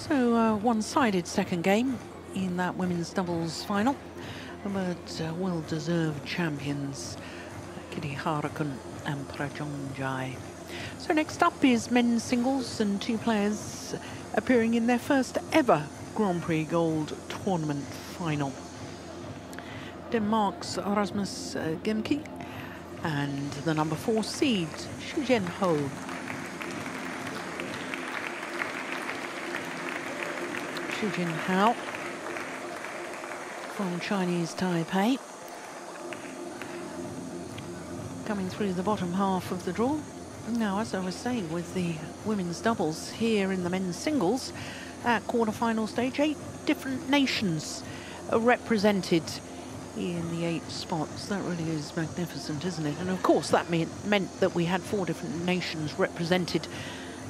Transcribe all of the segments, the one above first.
So one-sided second game in that women's doubles final, but well-deserved champions Kitty Harakun and Prajongjai. So next up is men's singles, and two players appearing in their first ever Grand Prix Gold tournament final. Denmark's Rasmus Gemke and the number 4 seed Xu Jianhou. Xu Jianhou from Chinese Taipei, coming through the bottom half of the draw. Now, as I was saying, with the women's doubles here in the men's singles, at quarter-final stage, 8 different nations are represented in the 8 spots. That really is magnificent, isn't it? And of course, that meant that we had 4 different nations represented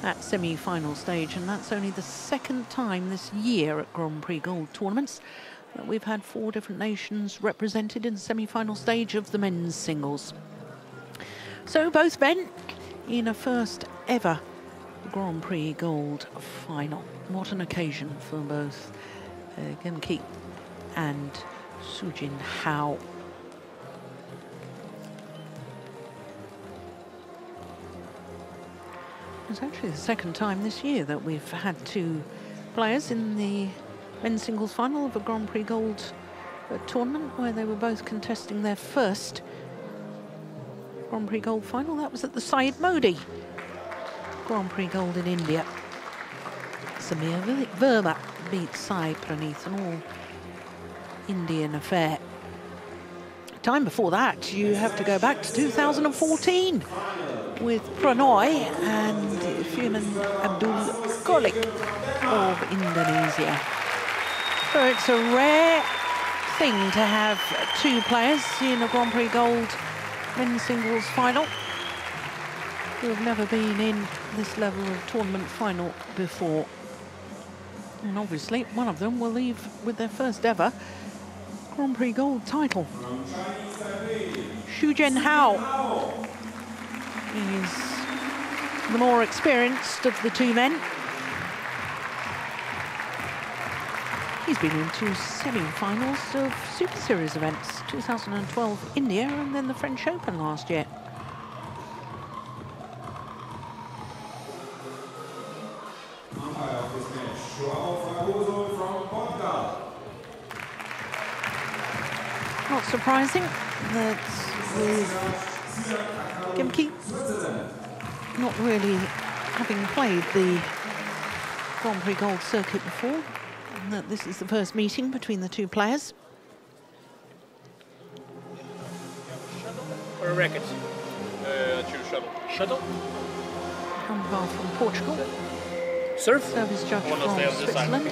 at semi-final stage, and that's only the second time this year at Grand Prix Gold tournaments that we've had 4 different nations represented in the semi-final stage of the men's singles. So both men in a first ever Grand Prix Gold final. What an occasion for both Gemke and Xu Jianhou. It's actually the second time this year that we've had 2 players in the men's singles final of a Grand Prix Gold tournament, where they were both contesting their first Grand Prix Gold final. That was at the Syed Modi Grand Prix Gold in India. Samir Verma beat Sai Praneeth, an all-Indian affair. Time before that, you have to go back to 2014 with Pranoy and Firman Abdul Kolik of Indonesia. So it's a rare thing to have 2 players in a Grand Prix Gold men's singles final who have never been in this level of tournament final before. And obviously, one of them will leave with their first ever Grand Prix Gold title. Xu Jianhou is the more experienced of the 2 men. He's been in 2 semi-finals of Super Series events, 2012 India and then the French Open last year. Not surprising that with Gemke not really having played the Grand Prix Gold circuit before, that this is the first meeting between the 2 players. Or a racket? Choose shuttle. Shuttle? Handball from Portugal. Serve? Service judge from Switzerland.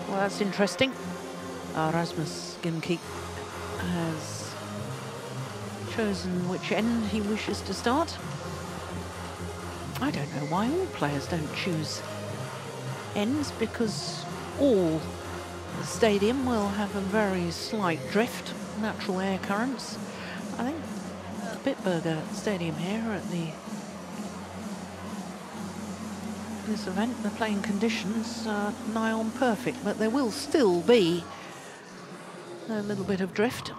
Well, that's interesting. Rasmus Gemke has chosen which end he wishes to start. I don't know why all players don't choose ends, because all the stadium will have a very slight drift, natural air currents. I think Bitburger Stadium here at this event, the playing conditions are nigh on perfect, but there will still be a little bit of drift,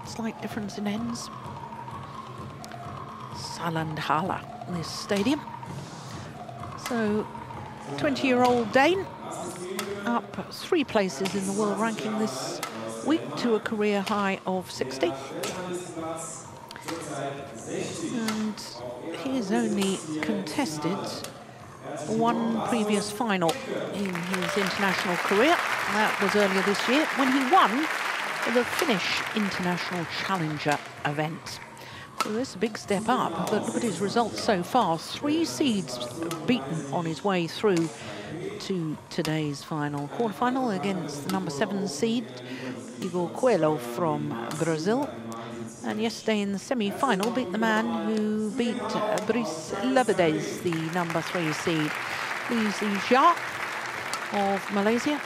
slight difference in ends. Salandhala, this stadium. So 20-year-old Dane up 3 places in the world ranking this week to a career high of 60. And he's only contested 1 previous final in his international career. That was earlier this year when he won the Finnish International Challenger event. So this is a big step up, but look at his results so far. 3 seeds beaten on his way through to today's final. Quarterfinal against the number 7 seed, Igor Coelho from Brazil. And yesterday in the semi-final beat the man who beat Brice Levedes, the number 3 seed. Lee Zhia of Malaysia,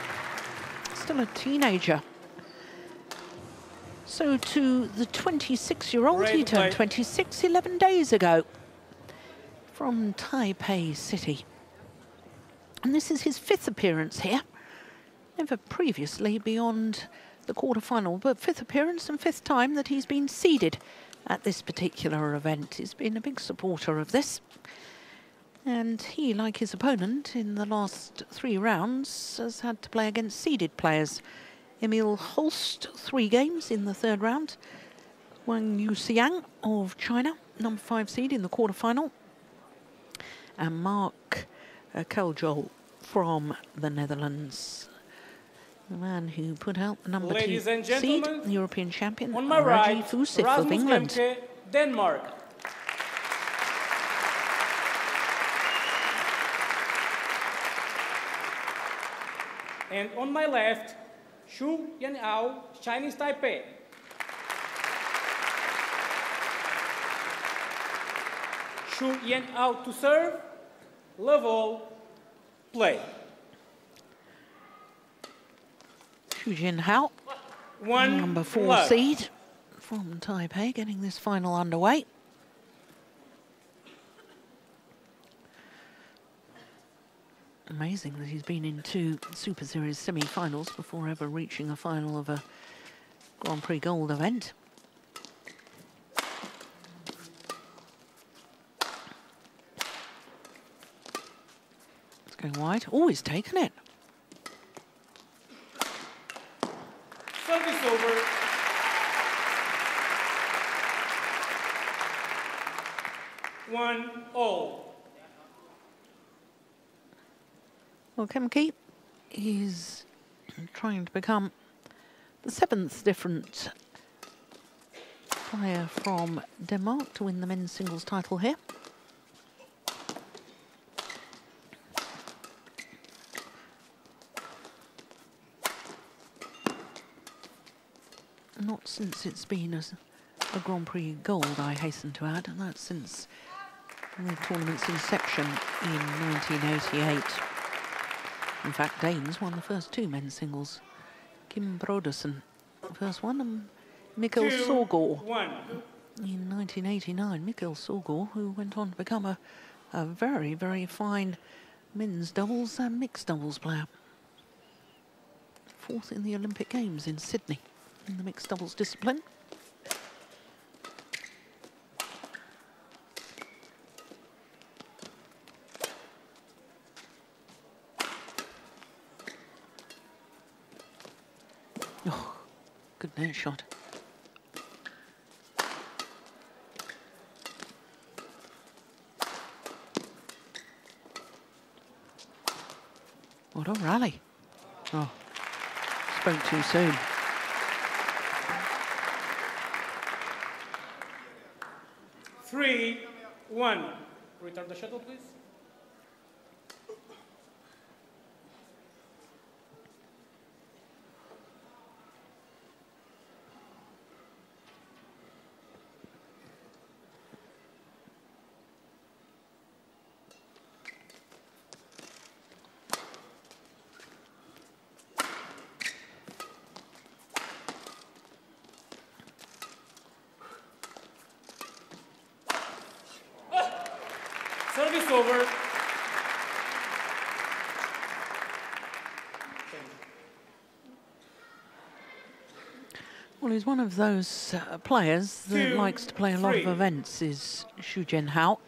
still a teenager. So to the 26-year-old, he turned 26 11 days ago from Taipei City. And this is his 5th appearance here. Never previously beyond the quarter-final, but 5th appearance and 5th time that he's been seeded at this particular event. He's been a big supporter of this. And he, like his opponent in the last 3 rounds, has had to play against seeded players. Emil Holst, 3 games in the 3rd round. Wang Yuxiang of China, number 5 seed in the quarter-final. And Mark Keljol from the Netherlands. The man who put out the number 2 seed, the European champion, on my right, Rajiv Usif Rasmus of England. Lemke, Denmark. And on my left, Xu Yanao, Chinese Taipei. Xu Yanao to serve, love all, play. Xu Jinhao, number 4 love. seed from Taipei, getting this final underway. Amazing that he's been in 2 Super Series semi-finals before ever reaching a final of a Grand Prix Gold event. It's going wide. Oh, he's taken it. Service over. One all. Well, Kemke is trying to become the 7th different player from Denmark to win the men's singles title here. Not since it's been a Grand Prix Gold, I hasten to add, and that's since the tournament's inception in 1988. In fact, Danes won the first 2 men's singles. Kim Brodersen, the first one, and Mikkel Sorgård in 1989. Mikkel Sorgård, who went on to become a very, very fine men's doubles and mixed doubles player. 4th in the Olympic Games in Sydney in the mixed doubles discipline. Oh, good net shot. What a rally. Oh, spoke too soon. Three, one. Return the shuttle, please. Service over. Well, he's one of those players that likes to play a lot of events, is Xu Jinhao.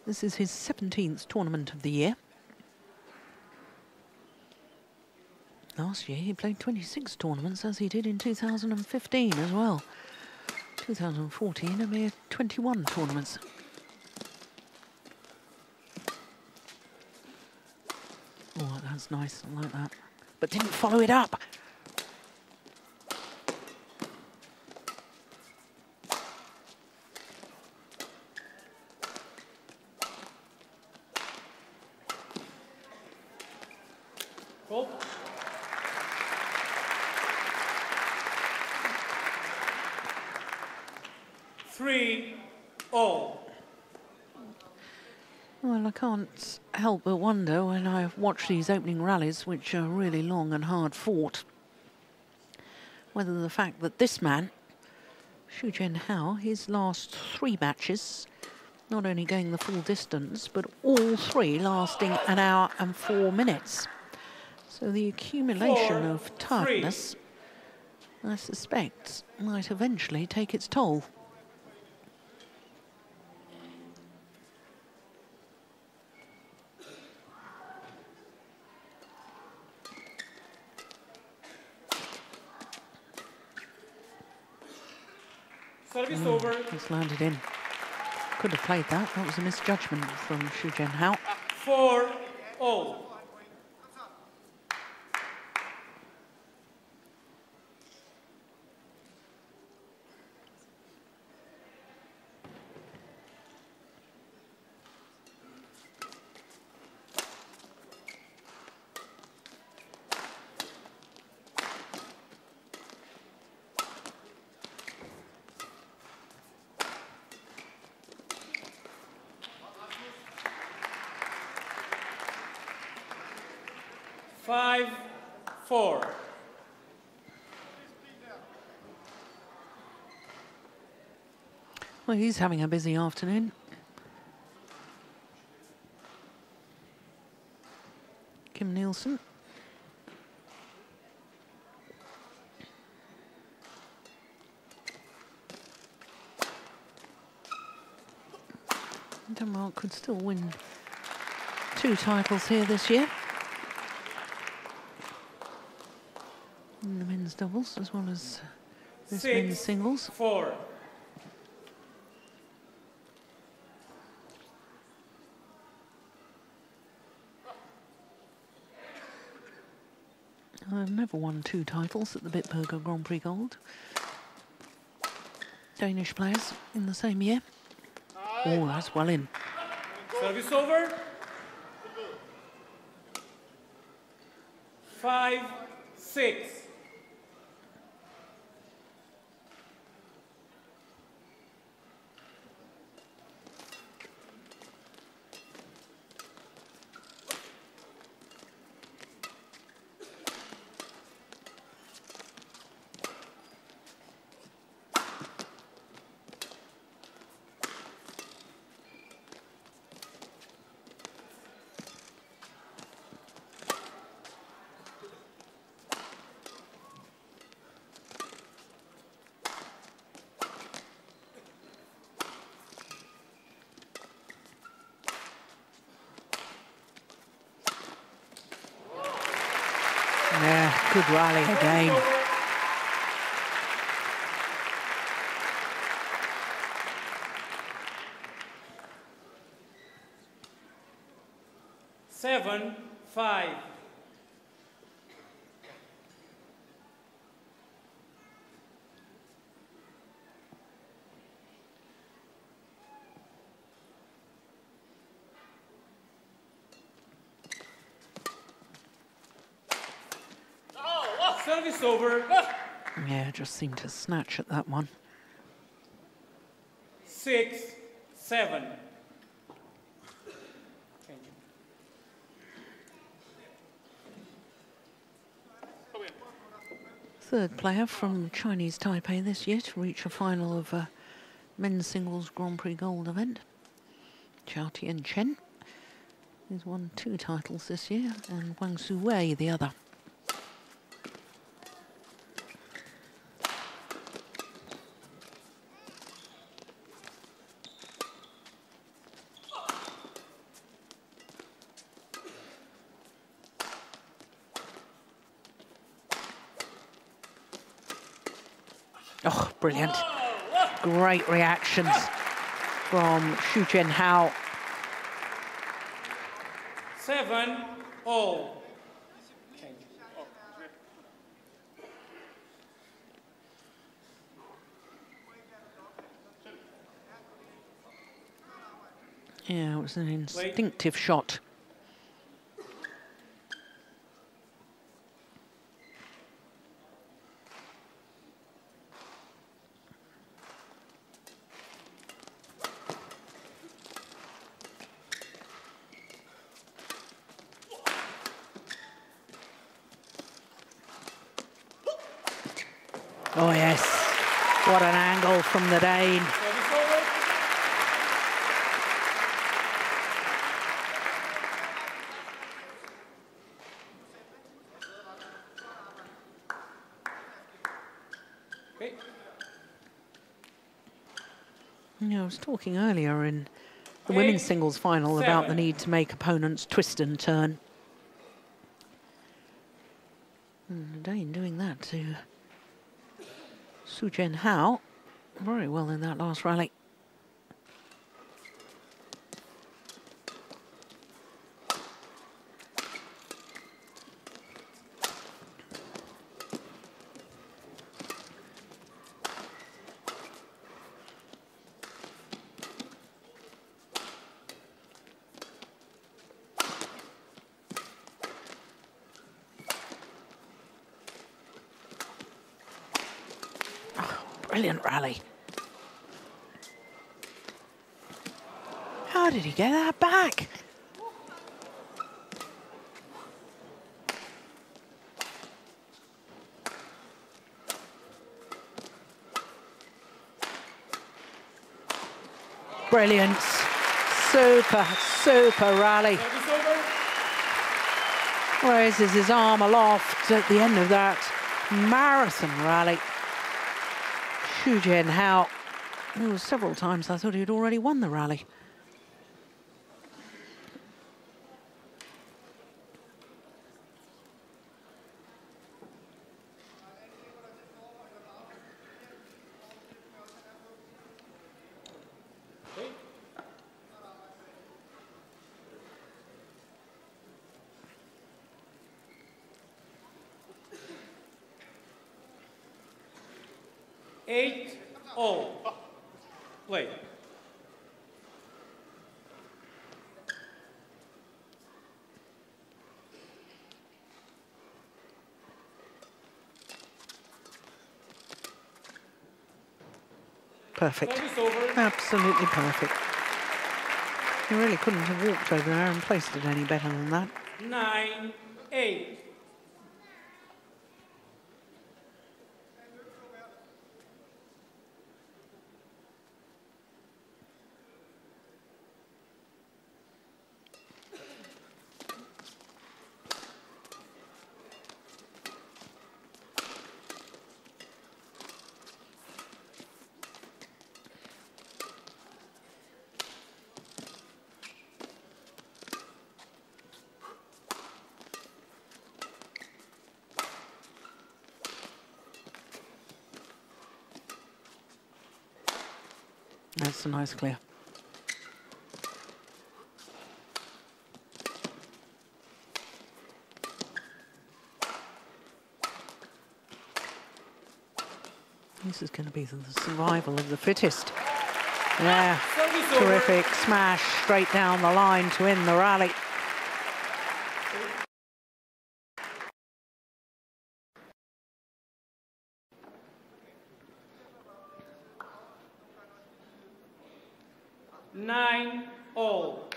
This is his 17th tournament of the year. Last year he played 26 tournaments, as he did in 2015 as well. 2014, a mere 21 tournaments. Oh, that's nice, I like that. But didn't follow it up. Cool. Three, all. Well, I can't help but wonder when I watch these opening rallies, which are really long and hard fought, whether the fact that this man, Xu Jinhao, his last 3 matches not only going the full distance, but all three lasting 1 hour and 4 minutes. So the accumulation of tiredness, I suspect, might eventually take its toll. Service over. It's landed in. Could have played that. That was a misjudgment from Xu Jianhao. 4-0. Five, 4. Well, he's having a busy afternoon. Kim Nielsen. Denmark could still win 2 titles here this year. In the men's doubles as well as this men's singles. 6-4. I've never won 2 titles at the Bitburger Grand Prix Gold. Danish players in the same year. Oh, that's well in. Service over. 5-6. Yeah, good rally again. Seven, 5. Service over. Yeah, just seemed to snatch at that one. 6-7. Third player from Chinese Taipei this year to reach a final of a men's singles Grand Prix Gold event. Chao Tian-chen. He's won 2 titles this year, and Wang Su-wei the other. Oh, brilliant. Great reactions from Xu Jianhao. 7-0. Yeah, it was an instinctive shot. Oh yes, what an angle from the Dane. I was talking earlier in the women's singles final about the need to make opponents twist and turn. And Dane doing that to Su Jen Hao very well in that last rally. Brilliant rally. How did he get that back? Brilliant. Super, super rally. Raises his arm aloft at the end of that marathon rally. Su Jen Hao. There were several times I thought he'd already won the rally. Play. Perfect. Absolutely perfect. He really couldn't have walked over there and placed it any better than that. 9-8. That's a nice clear. This is going to be the survival of the fittest. Yeah, terrific smash straight down the line to end the rally. Nine all.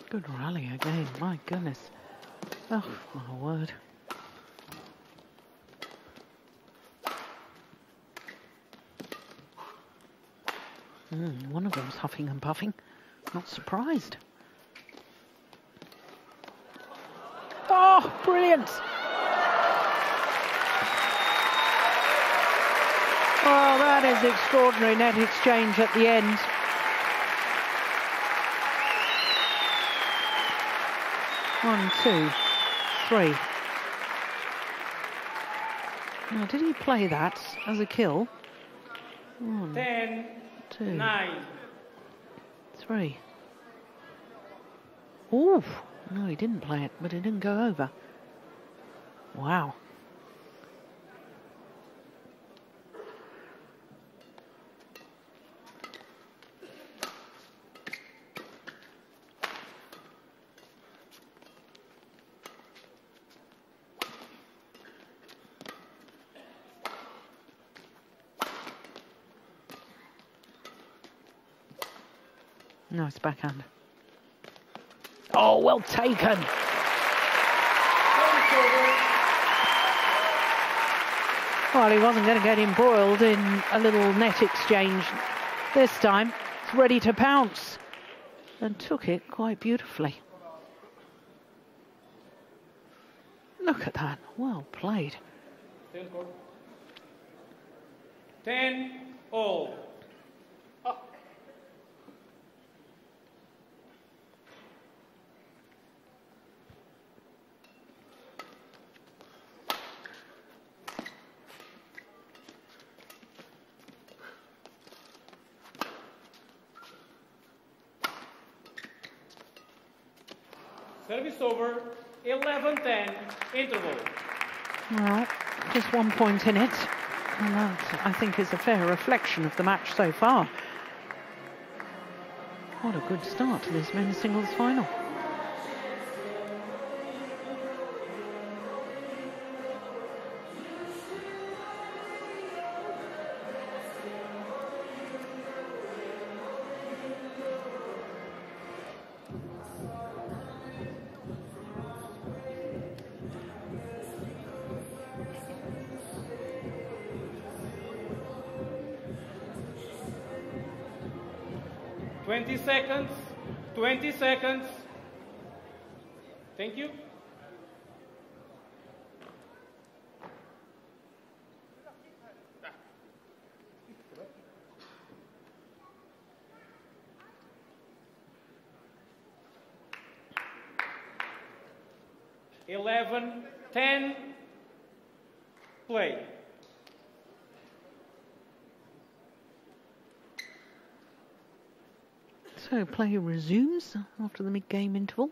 Good rally again, my goodness. Oh, my word. One of them's huffing and puffing. Not surprised. Oh, brilliant. Oh, that is extraordinary net exchange at the end. One, two, three. Now, did he play that as a kill? 1, 10, 2, 9. 3. Ooh, no, he didn't play it, but it didn't go over. Wow. Nice backhand. Oh, well taken. Well, he wasn't going to get embroiled in a little net exchange this time. It's ready to pounce and took it quite beautifully. Look at that. Well played. 10-all. Service over, 11-10, interval. Well, just 1 point in it. And that, I think, is a fair reflection of the match so far. What a good start to this men's singles final. Seconds, 20 seconds. Thank you. Eleven, 10, play. So play resumes after the mid-game interval.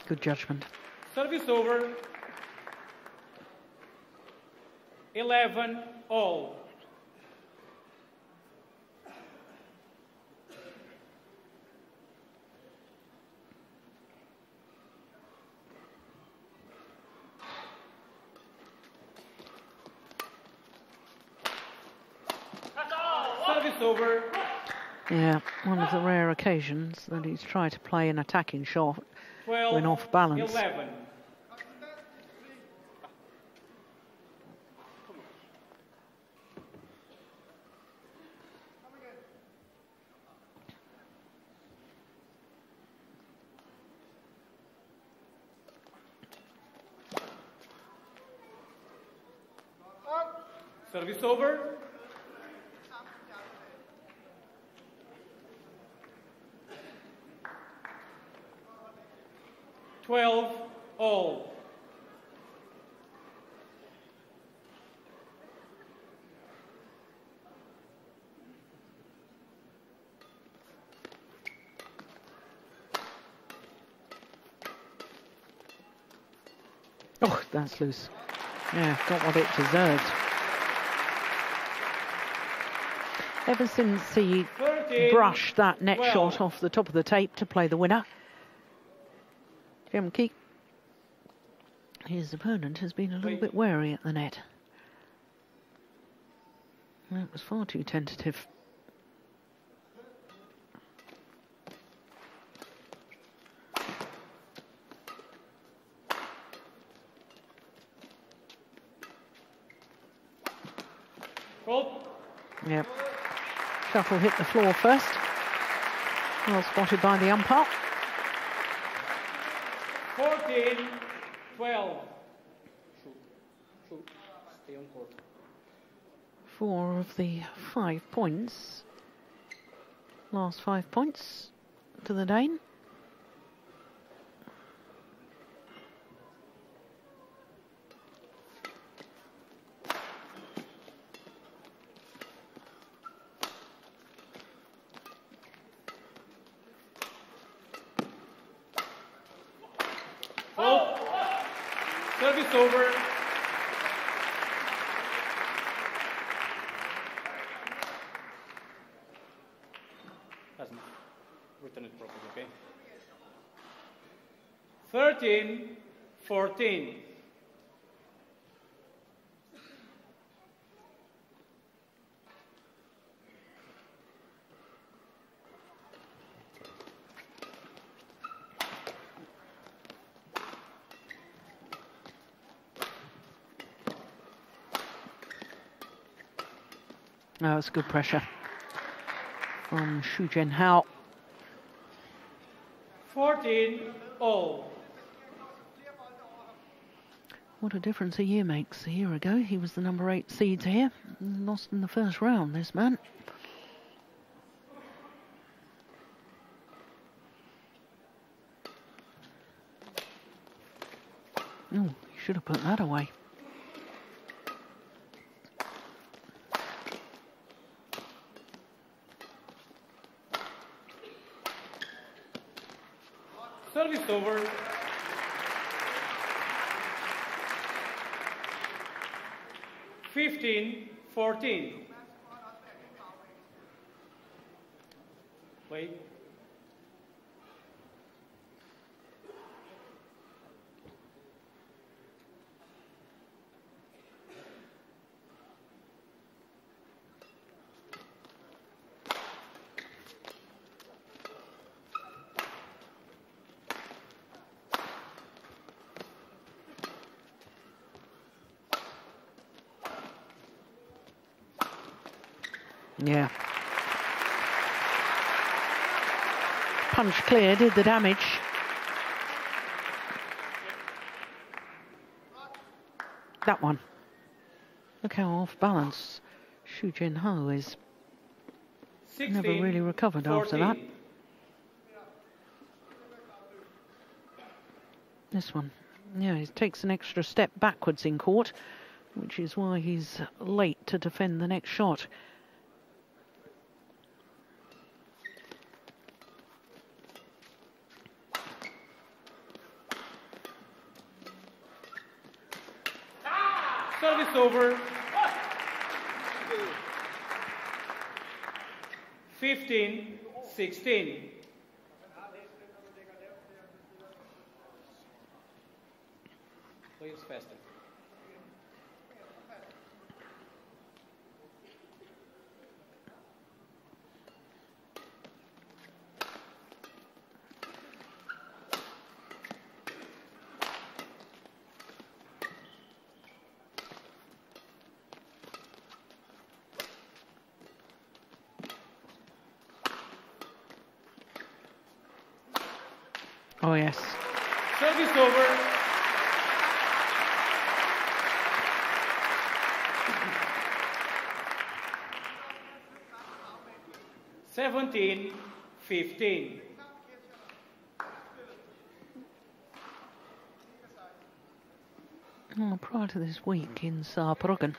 Good judgment. Service over. 11-all. Service over. Yeah, one of the rare occasions that he's tried to play an attacking shot 12, when off balance. 11. Service over. All. Oh, that's loose. Yeah, got what it deserved. Ever since he 13, brushed that net 12. shot off the top of the tape to play the winner, Jemke, his opponent, has been a little bit wary at the net. That was far too tentative. Cool. Yep. Shuttle hit the floor first. Well spotted by the umpire. 14-12. Shoot. Stay on court. 4 of the 5 points. Last 5 points to the Dane. Fault. Service over. Hasn't written it properly, okay? 13-14. No, it's good pressure from Xu Jianhao. 14-all. What a difference a year makes. A year ago, he was the number 8 seed here. Lost in the first round, this man. Oh, he should have put that away. Service over. Fifteen, 14. Wait. Yeah. Punch clear, did the damage. That one. Look how off balance Xu Jianhao is. 16, Never really recovered 14. after that. This one. Yeah, he takes an extra step backwards in court, which is why he's late to defend the next shot. Service over. 15, 16. Please faster. Oh, yes. Service over. Seventeen, 15. Oh, prior to this week in Saarbrücken,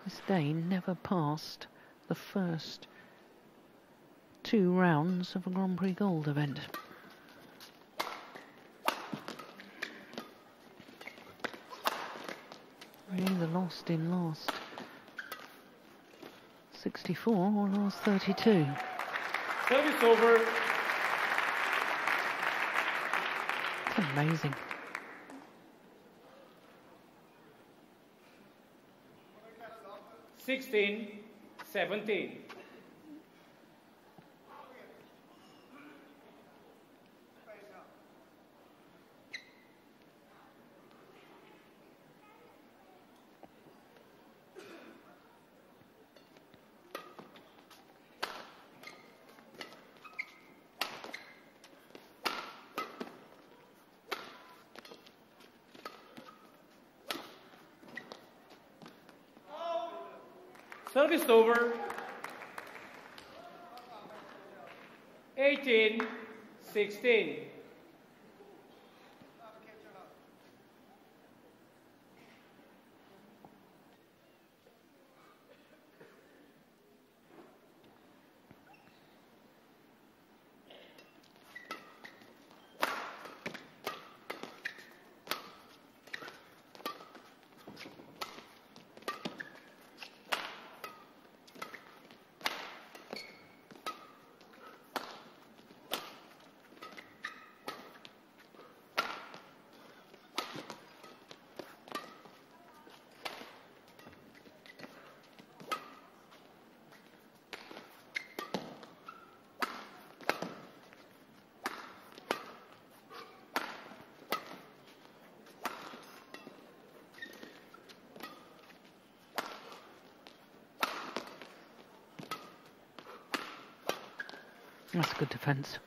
this Dane never passed the first 2 rounds of a Grand Prix Gold event. Either lost in last 64 or last 32. Service over. It's amazing. Sixteen, 17. Service over. 18, 16. That's a good defence.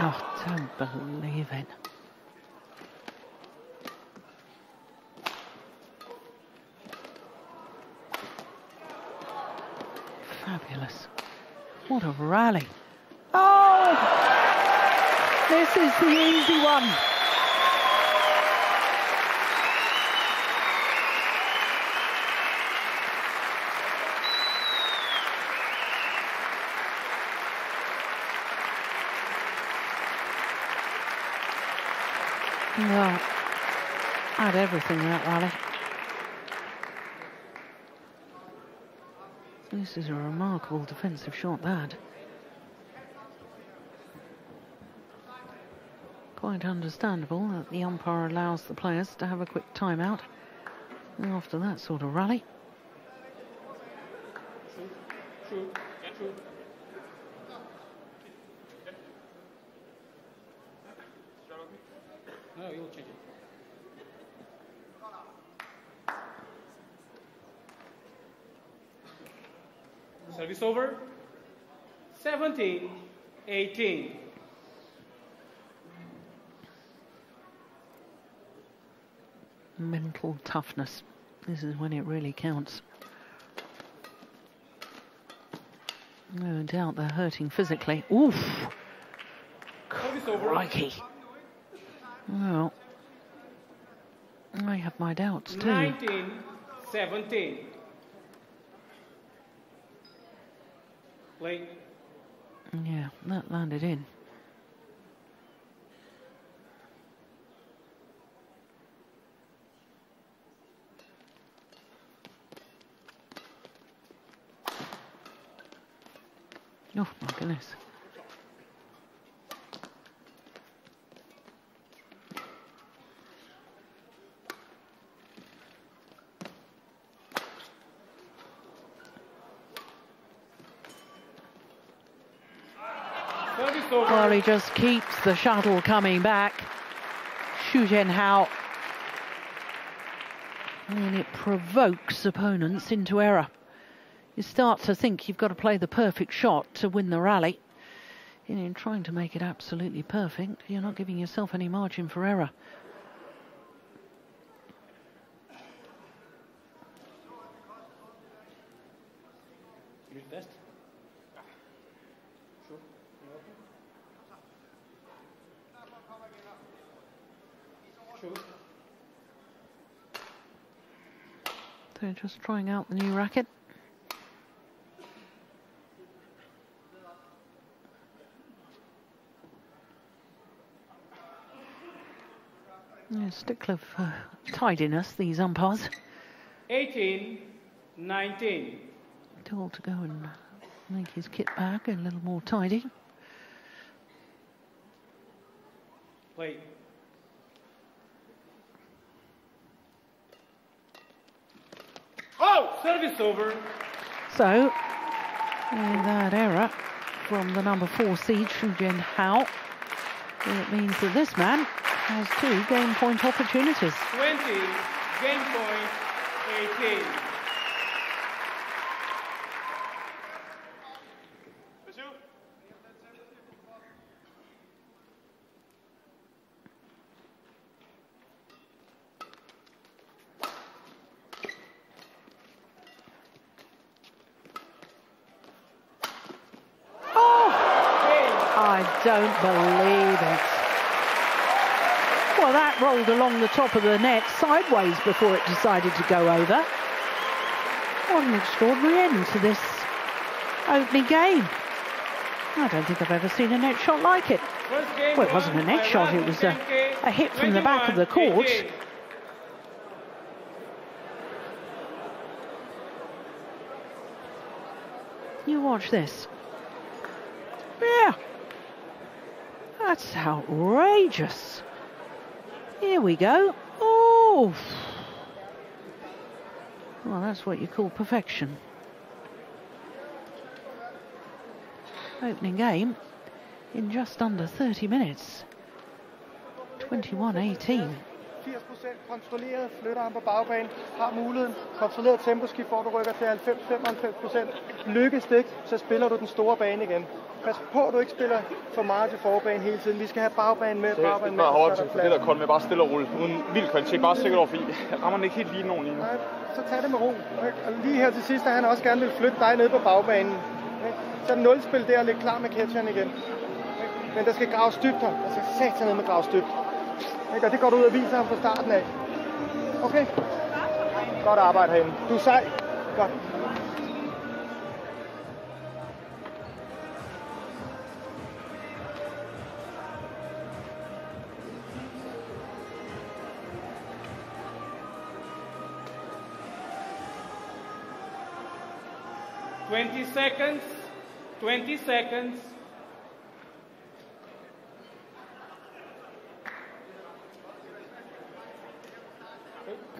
Oh, don't believe it. Fabulous. What a rally. Oh! This is the easy one. Well, had everything in that rally. This is a remarkable defensive shot, that. Quite understandable that the umpire allows the players to have a quick timeout after that sort of rally. True. No, you'll change it. Service over. 17-18. Mental toughness. This is when it really counts. No doubt they're hurting physically. Oof! Crikey. Well, I have my doubts too. 19-17. Play. Yeah, that landed in. Oh my goodness. Well, he just keeps the shuttle coming back. Xu Jianhao. And it provokes opponents into error. You start to think you've got to play the perfect shot to win the rally. And in trying to make it absolutely perfect, you're not giving yourself any margin for error. Test. Sure. So just trying out the new racket. Yeah, stickler for tidiness, these umpires. 18-19. Told to go and make his kit bag a little more tidy. Play. Oh! Service over. So, with that error from the number 4 seed, Xu Jianhao, it means that this man has 2 game point opportunities. 20, game point, 18. don't believe it. Well, that rolled along the top of the net sideways before it decided to go over. What an extraordinary end to this opening game. I don't think I've ever seen a net shot like it. Well, it wasn't a net shot, it was a hit from the back of the court. You watch this. Yeah. That's outrageous. Here we go. Oh. Well, that's what you call perfection. Opening game in just under 30 minutes. 21-18. 80% kontrolleret, flytter ham på bagbanen, har muligheden, kontrolleret temposkift, hvor du rykker til 90-95%. Lykkes det ikke, så spiller du den store bane igen. Pas på, at du ikke spiller for meget til forbanen hele tiden. Vi skal have bagbanen med, bagbanen med. Det der kold med bare stille og rulle, uden vild kvalitet, bare sikkert over, fordi rammer den ikke helt lige nogen lige nu. Nej, så tag det med ro. Og lige her til sidst, han også gerne vil flytte dig ned på bagbanen. Så nulspil der og lægge klar med catcheren igen. Men der skal graves dybt her. Der skal satan ned med graves dybt. Og det går du ud og viser ham fra starten af. Okay. Godt arbejde herinde. Du er sej. Godt. Seconds. 20 seconds.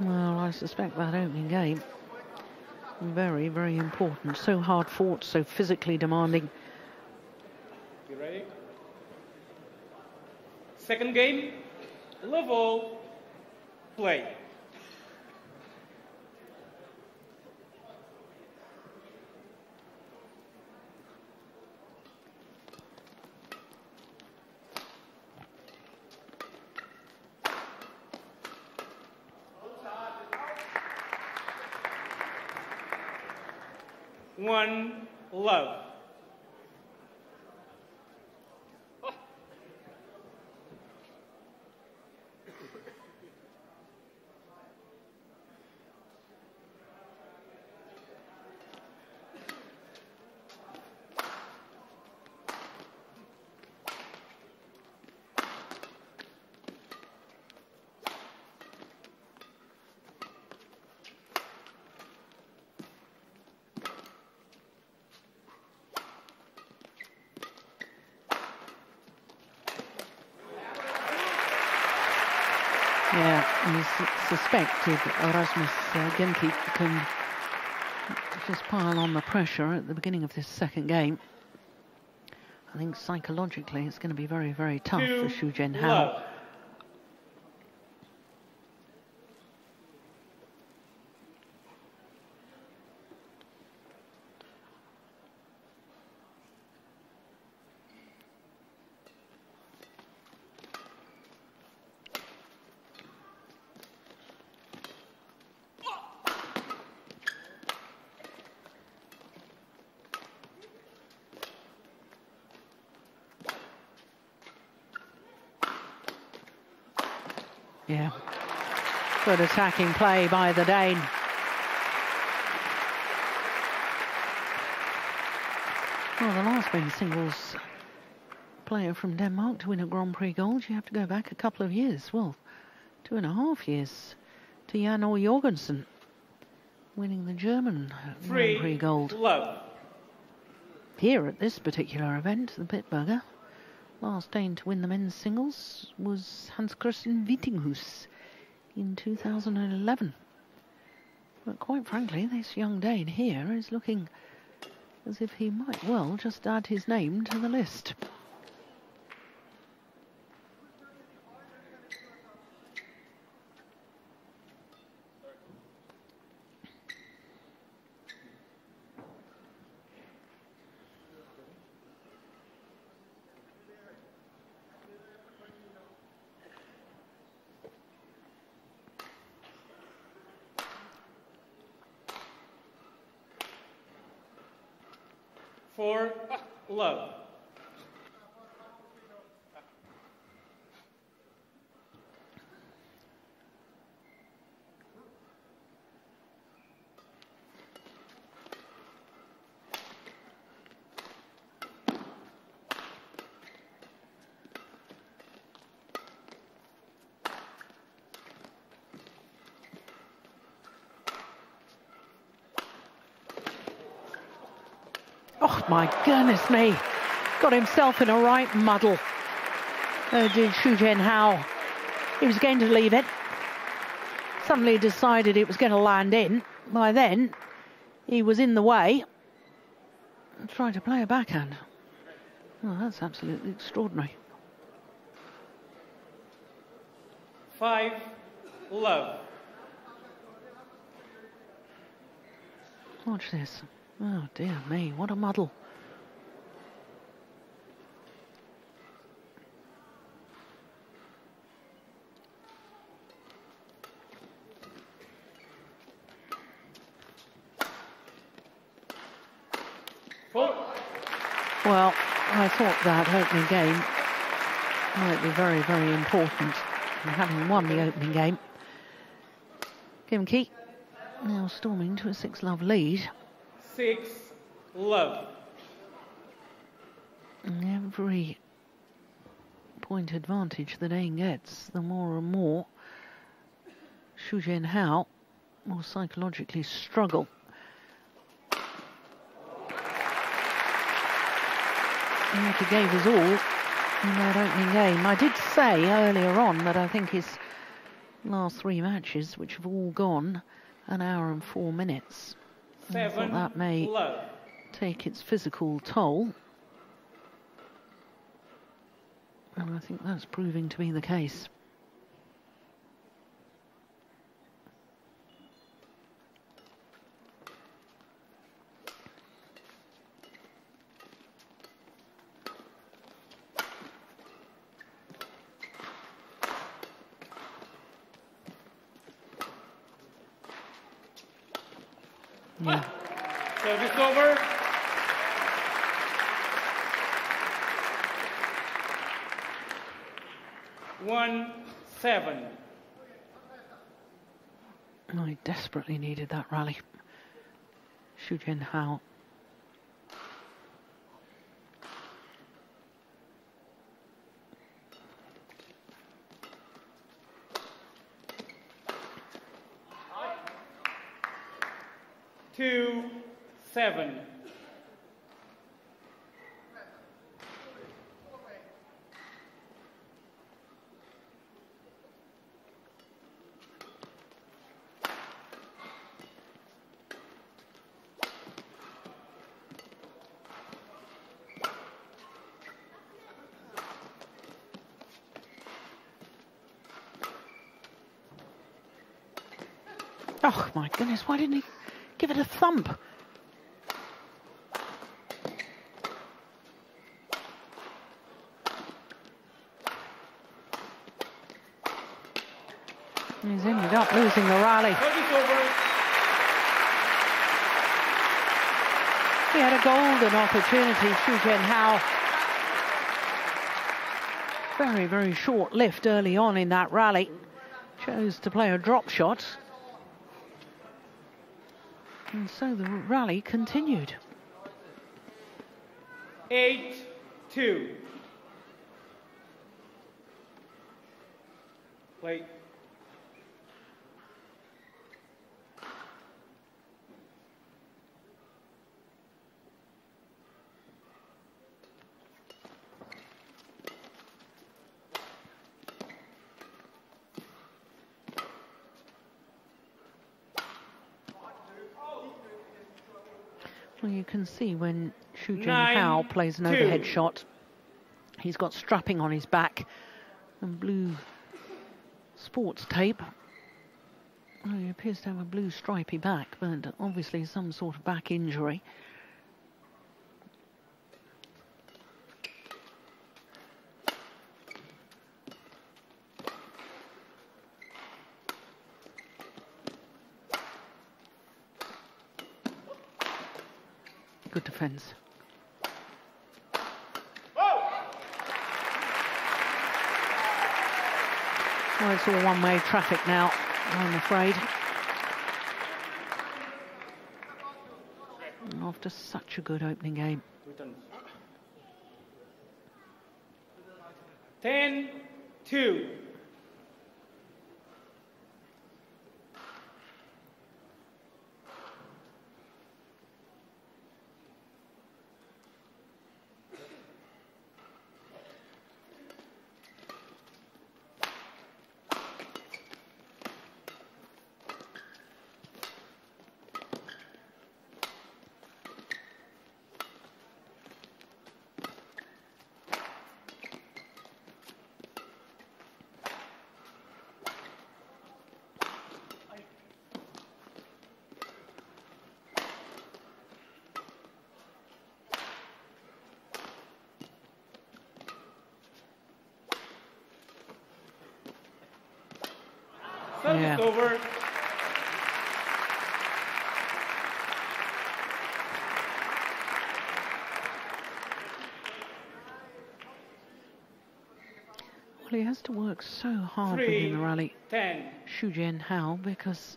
Well, I suspect that opening game very, very important. So hard fought, so physically demanding. You ready? Second game, level, play. One love. Yeah, you suspected Rasmus Gentic can just pile on the pressure at the beginning of this second game. I think psychologically it's going to be very, very tough for Xu Jianhao. Yeah, good attacking play by the Dane. Well, the last men's singles player from Denmark to win a Grand Prix gold, you have to go back a couple of years, well, 2.5 years, to Jan O. Jorgensen, winning the German Grand Prix gold. Love. Here at this particular event, the Bitburger, last Dane to win the men's singles was Hans Christian Vittinghus in 2011. But quite frankly, this young Dane here is looking as if he might well just add his name to the list. For love. Oh, my goodness me. Got himself in a right muddle. Did Xu Jianhao. He was going to leave it. Suddenly decided it was going to land in. By then, he was in the way. Tried to play a backhand. Well, that's absolutely extraordinary. 5 love. Watch this. Oh, dear me, what a muddle. Well, I thought that opening game might be very, very important. And having won the opening game, Kim Ki now storming to a 6-love lead. 6 love. And every point advantage that Ain gets, the more and more Xu Jianhao will psychologically struggle. He gave us all in that opening game. I did say earlier on that I think his last 3 matches, which have all gone an hour and 4 minutes, I thought that may take its physical toll. And I think that's proving to be the case. Yeah. Service over. One, 7. I desperately needed that rally. Xu Jianhao. Two, 7. Oh my goodness, why didn't he give it a thump? He's ended up losing the rally. He had a golden opportunity, Xu Jianhao. Very, very short lift early on in that rally. Chose to play a drop shot. And so the rally continued. 8-2. Play. Well, you can see when Xu Jianhao plays an overhead shot, he's got strapping on his back and blue sports tape. Well, he appears to have a blue stripy back, but obviously some sort of back injury. Good defence. Well, it's all one-way traffic now, I'm afraid. And after such a good opening game. 10-2. Service over. Well, he has to work so hard within the rally, 10. Xu Jianhao, because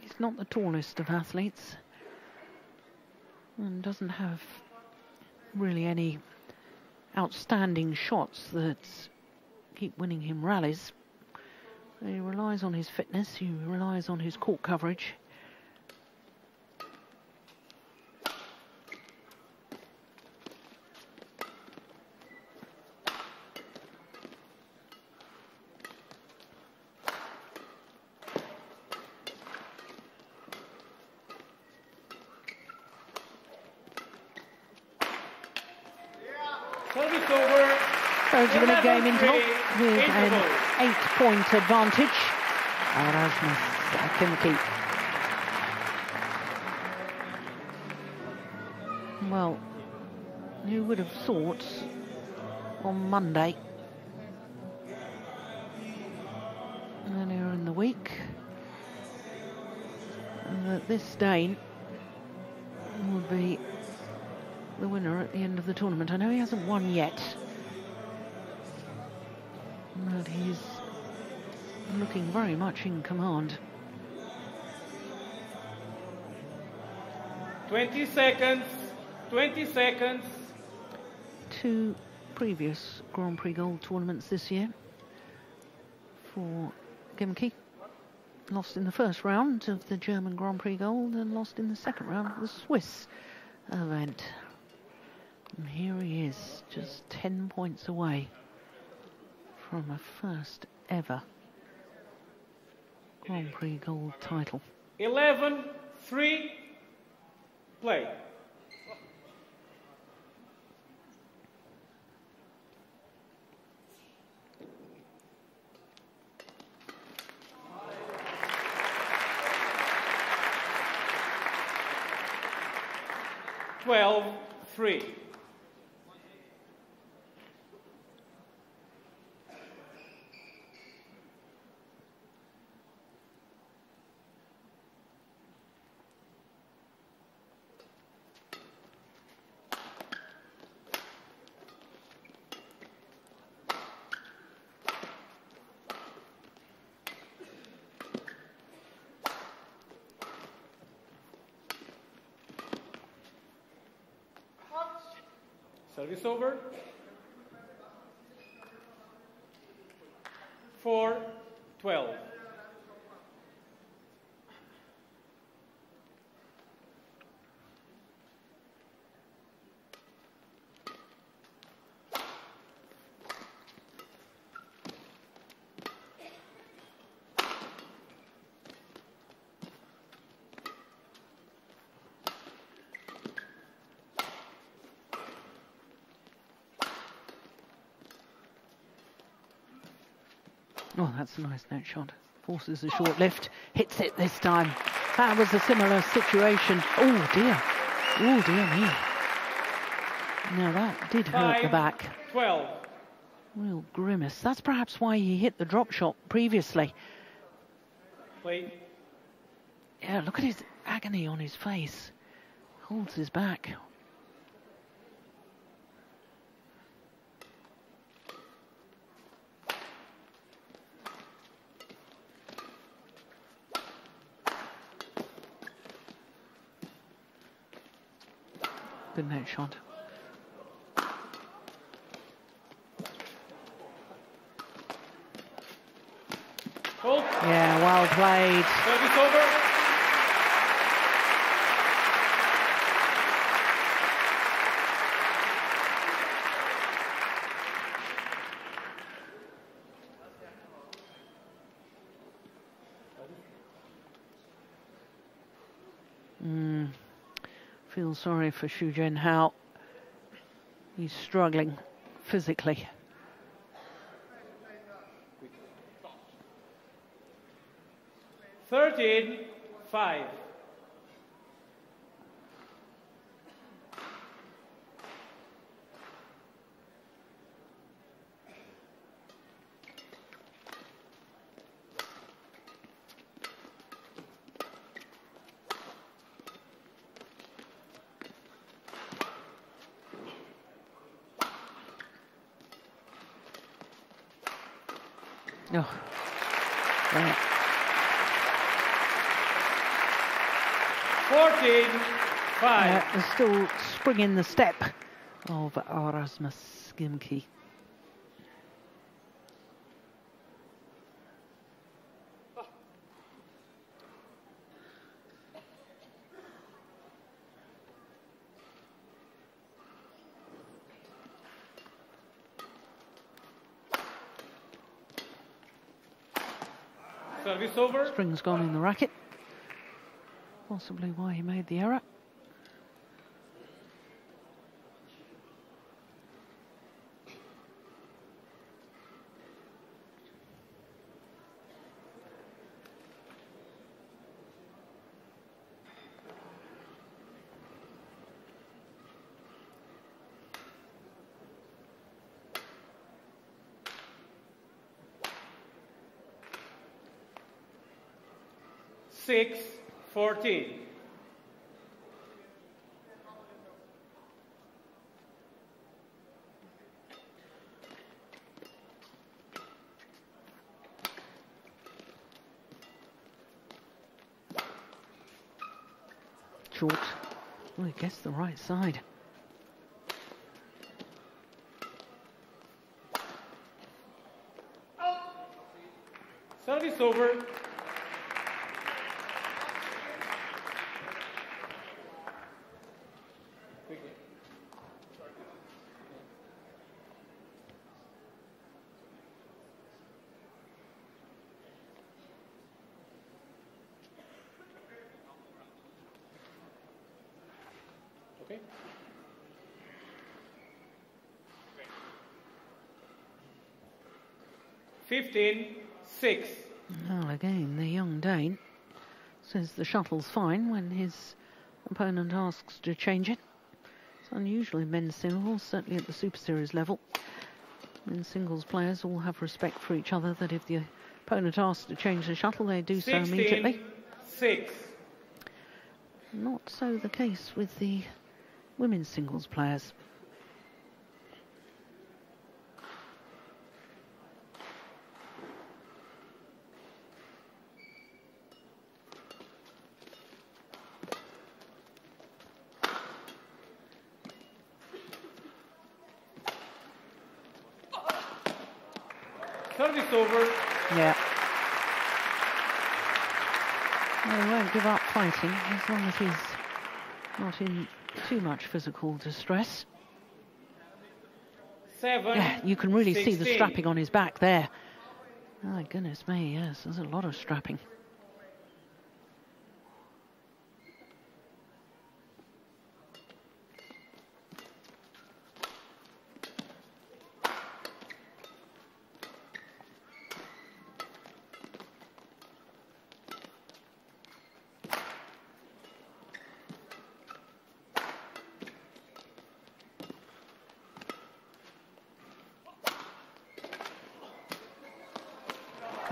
he's not the tallest of athletes and doesn't have really any outstanding shots that keep winning him rallies. He relies on his fitness, he relies on his court coverage. Service over. Third to the mid-game 11-3 interval with an interval. 8-point advantage. Rasmus Kimki. Well, who would have thought on Monday, earlier in the week, that this Dane would be the winner at the end of the tournament. I know he hasn't won yet, but he's looking very much in command. 20 seconds. 20 seconds. Two previous Grand Prix Gold tournaments this year for Gemke. Lost in the first round of the German Grand Prix Gold and lost in the second round of the Swiss event. And here he is, just 10 points away from a first ever Grand Prix Gold title. 11-3. Play. Three. Service over. 4-12. Oh, that's a nice net shot. Forces a short lift, hits it this time. That was a similar situation. Oh dear. Oh dear me. Now that did hurt the back. 12. Real grimace. That's perhaps why he hit the drop shot previously. Play. Yeah, look at his agony on his face. Holds his back. Good net shot. Hold. Yeah, well played. Service over. Feel sorry for Xu Jianhao. He's struggling physically. Thirteen, 5. Oh, yeah. 14-5. There's still spring in the step of Rasmus Gimke. Service over. String's gone in the racket. Possibly why he made the error. Six, 14. Short. Well, I guess the right side. Service over. Okay. Fifteen, 6. Well, again, the young Dane says the shuttle's fine when his opponent asks to change it. It's unusual in men's singles, certainly at the Super Series level. Men's singles players all have respect for each other, that if the opponent asks to change the shuttle, they do so immediately. 6. Not so the case with the women's singles players. Service over. Yeah. Well, he won't give up fighting as long as he's not in too much physical distress. 7. Yeah, you can really see the 16. strapping on his back there. My goodness me, yes, there's a lot of strapping.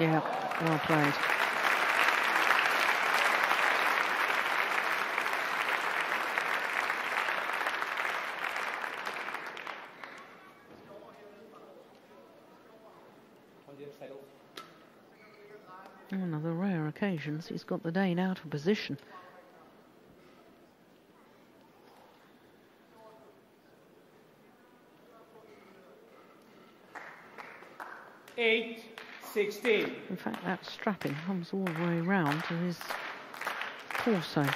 Yeah, well played. One of the rare occasions he's got the Dane out of position. 8-16. In fact, that strapping comes all the way round to his torso.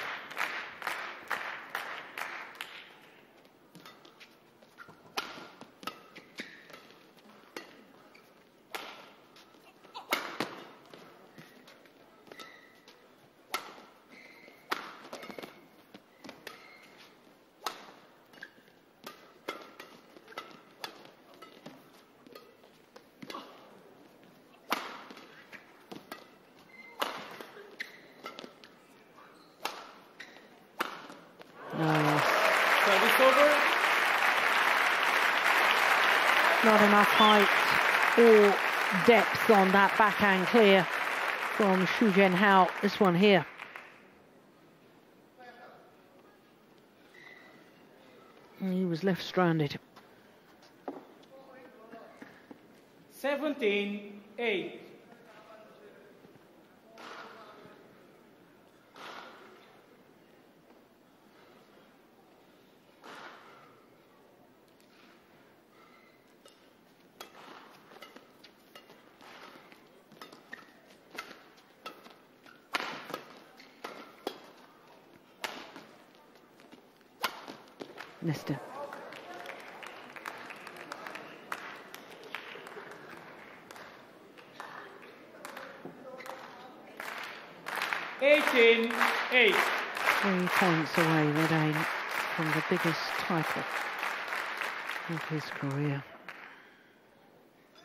Service over. Not enough height or depth on that backhand clear from Xu Jianhao. This one here. And he was left stranded. 17-8. missed it. Eight. 3 points away, Verdane, from the biggest title of his career.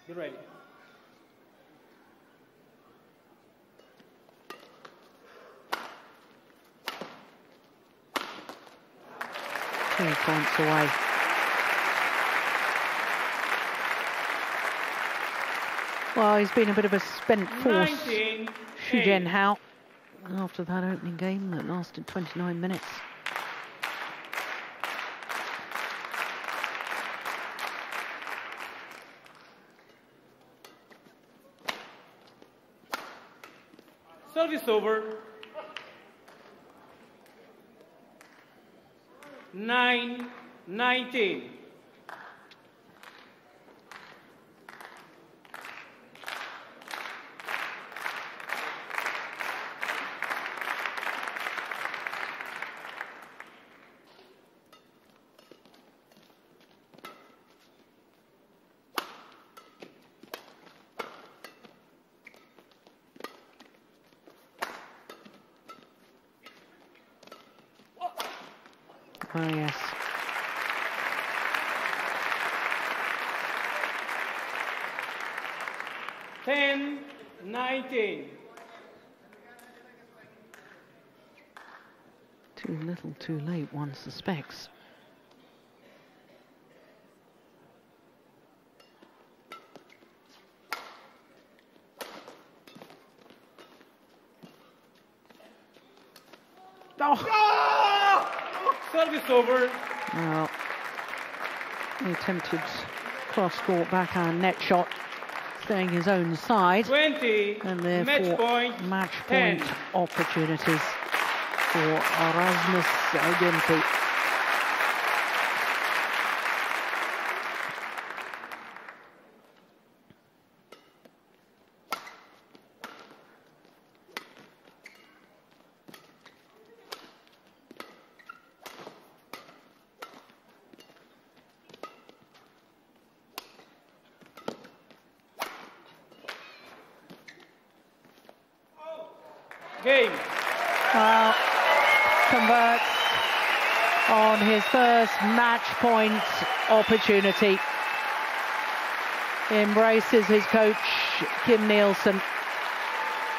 Be ready. Points away. Well, he's been a bit of a spent force, Xu Jianhao, after that opening game that lasted 29 minutes. Service over. 9-19. Oh, yes. Ten, 19. Too little, too late, one suspects. Service over. Well, he attempted cross-court backhand net shot, staying his own side. 20. And therefore, match point opportunities for Rasmus Genki. Game. Well, converts on his first match point opportunity. Embraces his coach, Kim Nielsen.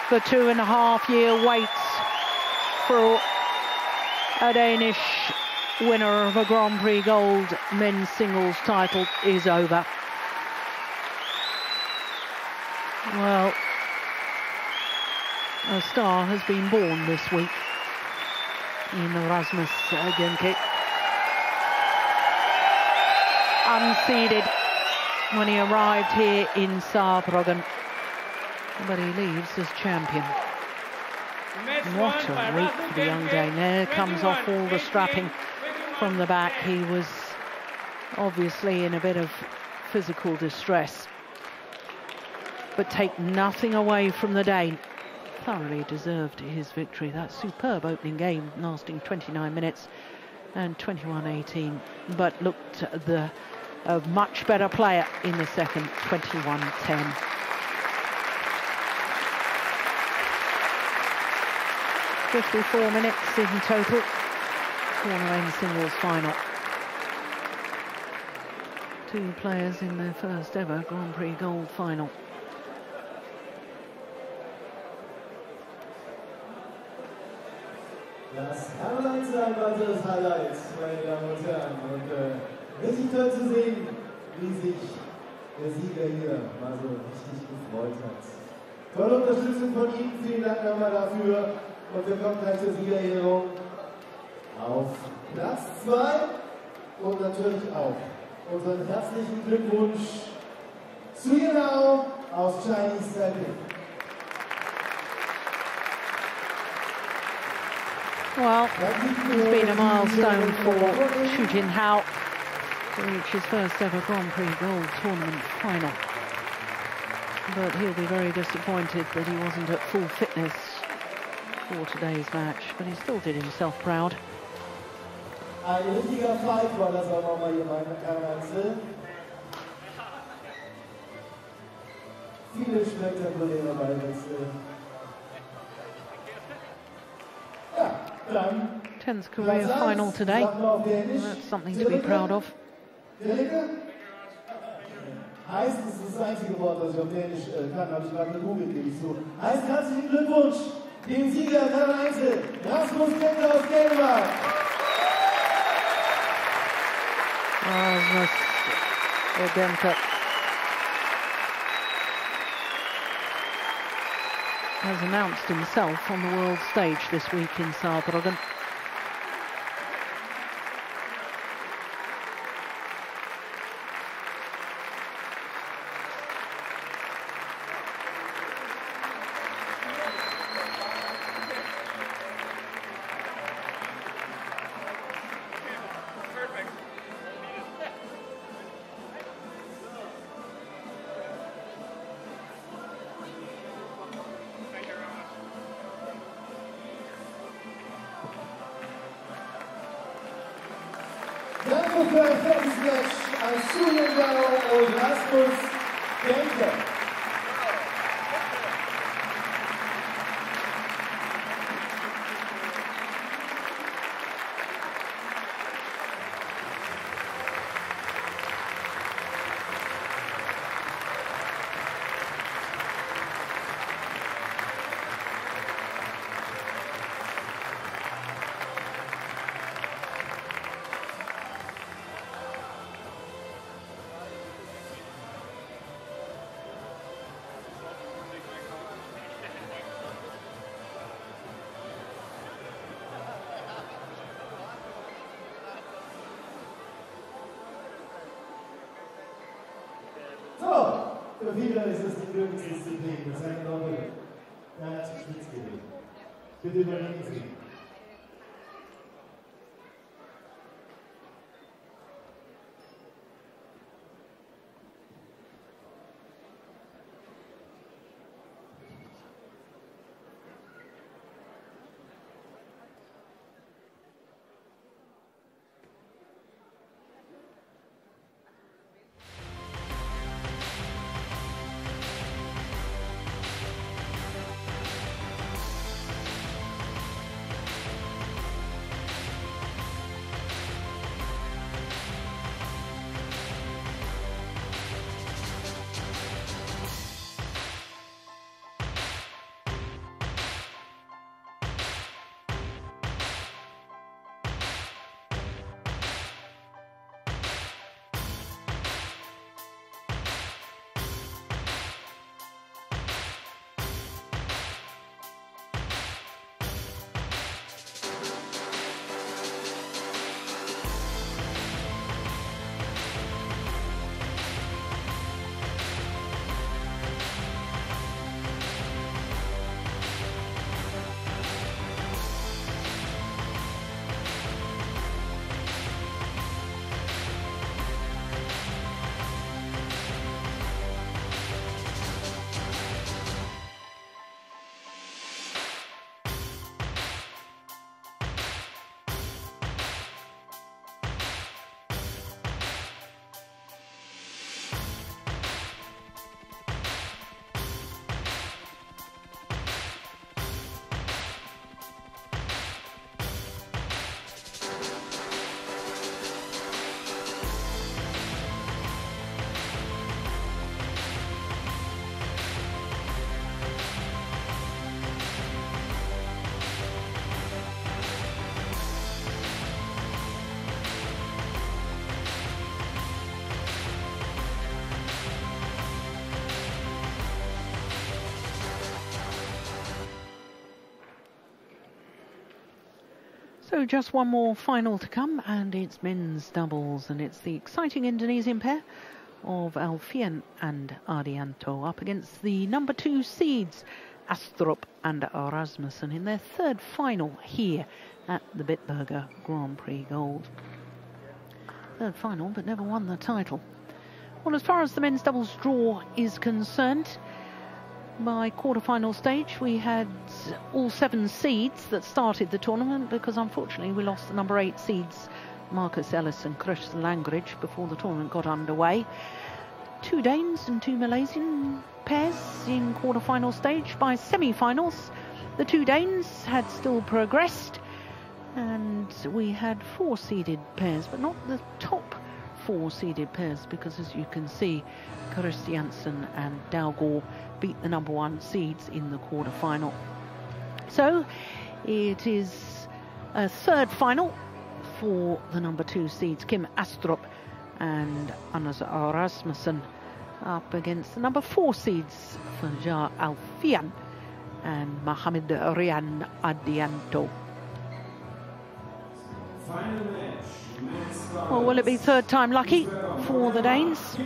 The 2.5-year wait for a Danish winner of a Grand Prix Gold men's singles title is over. Well, a star has been born this week in Rasmus Genki. Unseeded when he arrived here in Saarbrücken, but he leaves as champion. What a week for the young Dane. There comes off all the strapping from the back. He was obviously in a bit of physical distress, but take nothing away from the Dane. Thoroughly deserved his victory. That superb opening game lasting 29 minutes and 21-18, but looked a much better player in the second, 21-10. .54 minutes in total for the men's singles final. Two players in their first ever Grand Prix Gold final. Das Highlights, ein weiteres Highlight, meine Damen und Herren. Und richtig toll zu sehen, wie sich der Sieger hier mal so richtig gefreut hat. Tolle Unterstützung von Ihnen, vielen Dank nochmal dafür. Und wir kommen gleich zur Siegerehrung auf Platz 2 und natürlich auch unseren herzlichen Glückwunsch zu Jianhao aus Chinese Taipei. Well, it's been a milestone for Xu Jianhao to reach his first ever Grand Prix Gold tournament final. But he'll be very disappointed that he wasn't at full fitness for today's match, but he still did himself proud. Ein richtiger Fight war das auch nochmal hier beim Herreneinzel. Viele spektakuläre Ballwechsel. Ja, dann 10th career final today. That's something to be proud of. Heißt, das ist das einzige Wort, das ich auf Dänisch kann, habe ich gerade gegoogelt, gebe ich zu. Heißt, herzlichen Glückwunsch dem Sieger der Einzel, Rasmus Kenter aus Dänemark. Rasmus Kenter has announced himself on the world stage this week in Saarbrücken. Danke für ein fettes Match an Julian Barrow und Rasmus Kenter. Für viele ist es die Königsdisziplin, das eine Doppel. Er hat Spitzgewicht. Bitte übernehmen Sie. So just one more final to come, and it's men's doubles, and it's the exciting Indonesian pair of Alfian and Ardianto up against the number 2 seeds, Astrup and Rasmussen, in their third final here at the Bitburger Grand Prix Gold. Third final, but never won the title. Well, as far as the men's doubles draw is concerned, by quarter-final stage, we had all 7 seeds that started the tournament, because unfortunately we lost the number 8 seeds Marcus Ellis and Chris Langridge before the tournament got underway. 2 Danes and 2 Malaysian pairs in quarter-final stage. By semi-finals, the 2 Danes had still progressed, and we had 4 seeded pairs, but not the top 4 seeded pairs, because as you can see, Christiansen and Dalgaard beat the number 1 seeds in the quarter-final. So it is a 3rd final for the number 2 seeds, Kim Astrup and Anders Rasmussen, up against the number 4 seeds, Fajar Alfian and Mohamed Rian Adianto. Well, will it be 3rd time lucky for the Danes?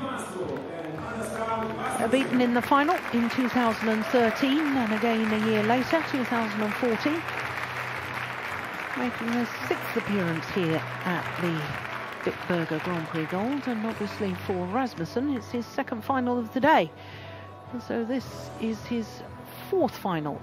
Beaten in the final in 2013 and again a year later, 2014. Making their 6th appearance here at the Bitburger Grand Prix Gold, and obviously for Rasmussen it's his 2nd final of the day. And so this is his 4th final